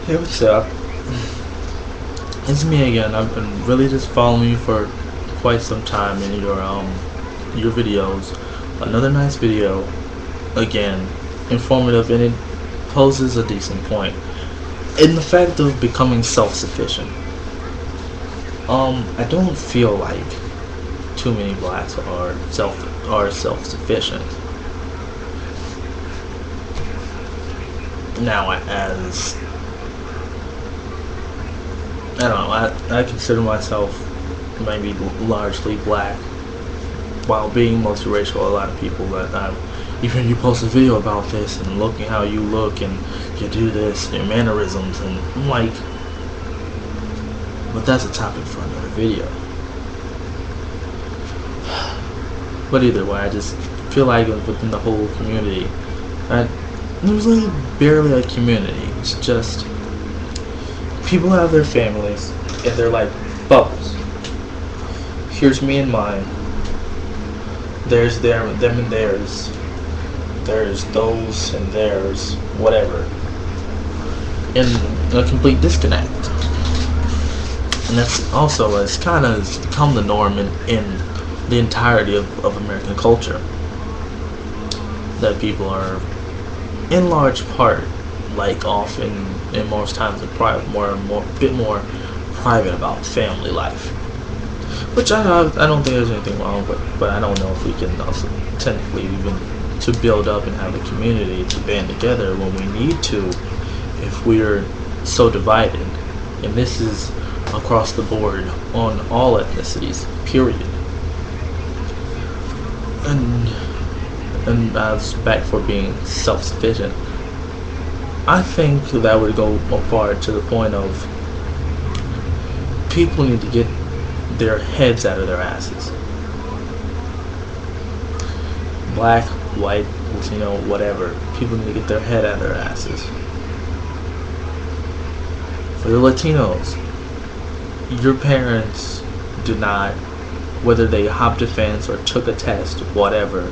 Hey, what's up? It's me again. I've been really just following you for quite some time in your videos. Another nice video, again, informative, and it poses a decent point in the fact of becoming self-sufficient. I don't feel like too many blacks are self-sufficient. Now, as I don't know. I consider myself maybe largely black, while being multiracial. A lot of people even you post a video about this and looking how you look and you do this, your mannerisms, and I'm like, but that's a topic for another video. But either way, I just feel like within the whole community, there's really barely a community. It's just people have their families, and they're like bubbles. Here's me and mine. There's them and theirs. There's those and theirs, whatever. And a complete disconnect. And that's also, it's kind of become the norm in the entirety of American culture. That people are, in large part, like often in most times a bit more private about family life, which I don't think there's anything wrong with, but I don't know if we can also technically even to build up and have a community to band together when we need to, if we're so divided. And this is across the board on all ethnicities, period. And as back for being self-sufficient, I think that would go far to the point of people need to get their heads out of their asses. Black, white, Latino, whatever. People need to get their head out of their asses. For the Latinos, your parents do not, whether they hopped a fence or took a test, whatever.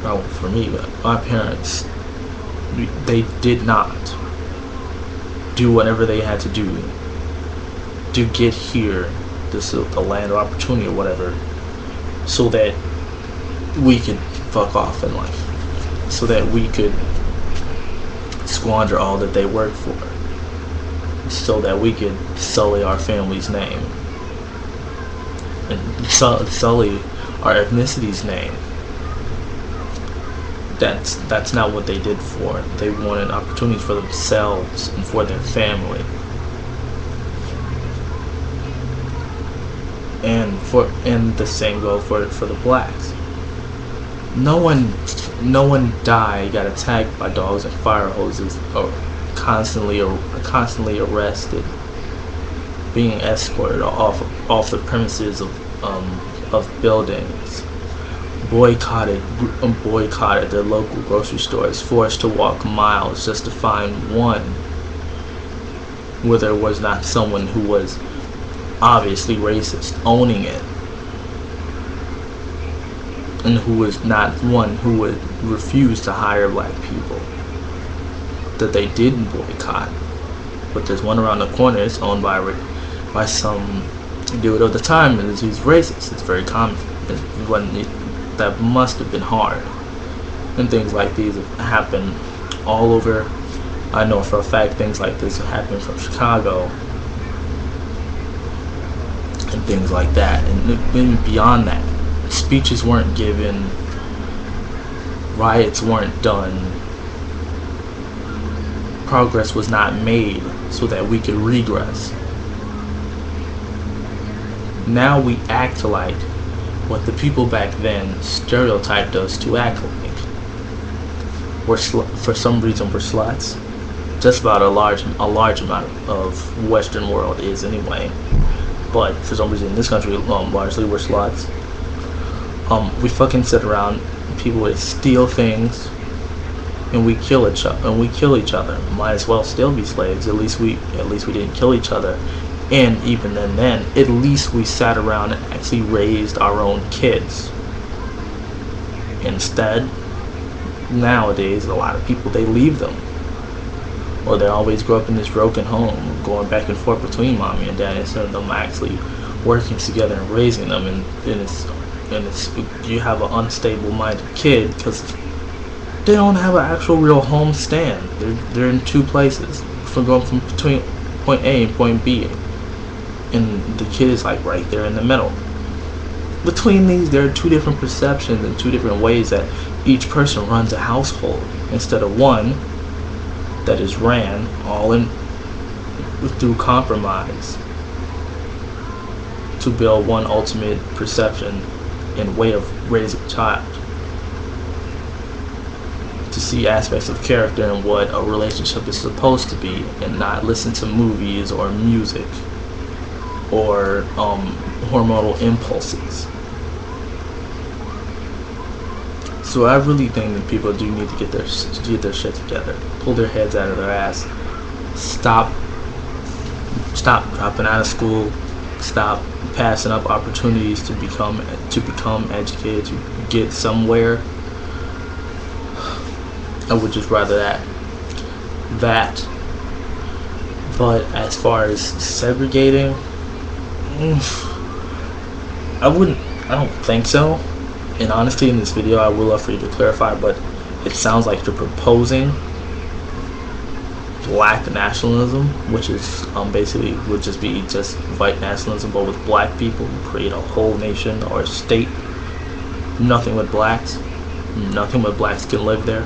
Well, for me, my parents, they did not do whatever they had to do to get here, this the land of opportunity or whatever, so that we could fuck off in life, so that we could squander all that they worked for, so that we could sully our family's name and sully our ethnicity's name. That's not what they did for. They wanted opportunities for themselves and for their family. And the same goes for the blacks. No one died, got attacked by dogs and fire hoses, or constantly arrested, being escorted off the premises of buildings, boycotted their local grocery stores, forced to walk miles just to find one where there was not someone who was obviously racist owning it, and who was not one who would refuse to hire black people that they didn't boycott. But there's one around the corner. It's owned by some dude of the time, and he's racist. It's very common. That must have been hard. And things like these happen all over. I know for a fact things like this happen from Chicago and things like that. And even beyond that, speeches weren't given, riots weren't done, progress was not made so that we could regress. Now we act like what the people back then stereotyped us to act like. For some reason we're sluts. Just about a large amount of Western world is anyway. But for some reason in this country, largely we're sluts. We fucking sit around. People would steal things, and we kill each other. Might as well still be slaves. At least we didn't kill each other. And even then, at least we sat around and actually raised our own kids. Instead, nowadays, a lot of people, they leave them. or they always grow up in this broken home, going back and forth between mommy and daddy instead of them actually working together and raising them. And it's you have an unstable minded kid because they don't have an actual real home stand. They're in two places, going from between point A and point B, and the kid is like right there in the middle. Between these, there are two different perceptions and two different ways that each person runs a household, instead of one that is ran all in through compromise to build one ultimate perception and way of raising a child, to see aspects of character and what a relationship is supposed to be, and not listen to movies or music or hormonal impulses. So I really think that people do need to get their shit together, pull their heads out of their ass, stop dropping out of school, stop passing up opportunities to become educated, to get somewhere. I would just rather that. But as far as segregating, I don't think so. And honestly, in this video, I would love for you to clarify, but it sounds like you're proposing black nationalism, which is basically would just be just white nationalism, but with black people, create a whole nation or a state. Nothing but blacks can live there.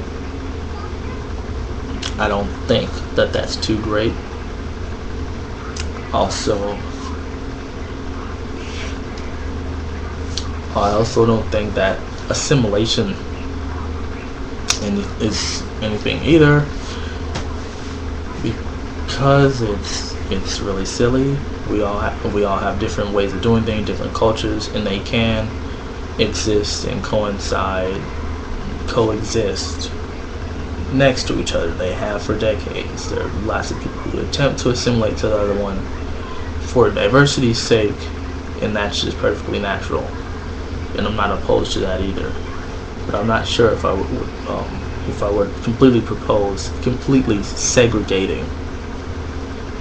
I don't think that that's too great. I also don't think that assimilation is anything either, because it's really silly. We all have different ways of doing things, different cultures, and they can exist and coexist next to each other. They have for decades. There are lots of people who attempt to assimilate to the other one for diversity's sake, and that's just perfectly natural. And I'm not opposed to that either. But I'm not sure if I would completely propose completely segregating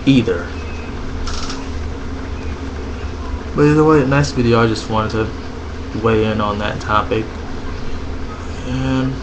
either. But either way, nice video. I just wanted to weigh in on that topic. And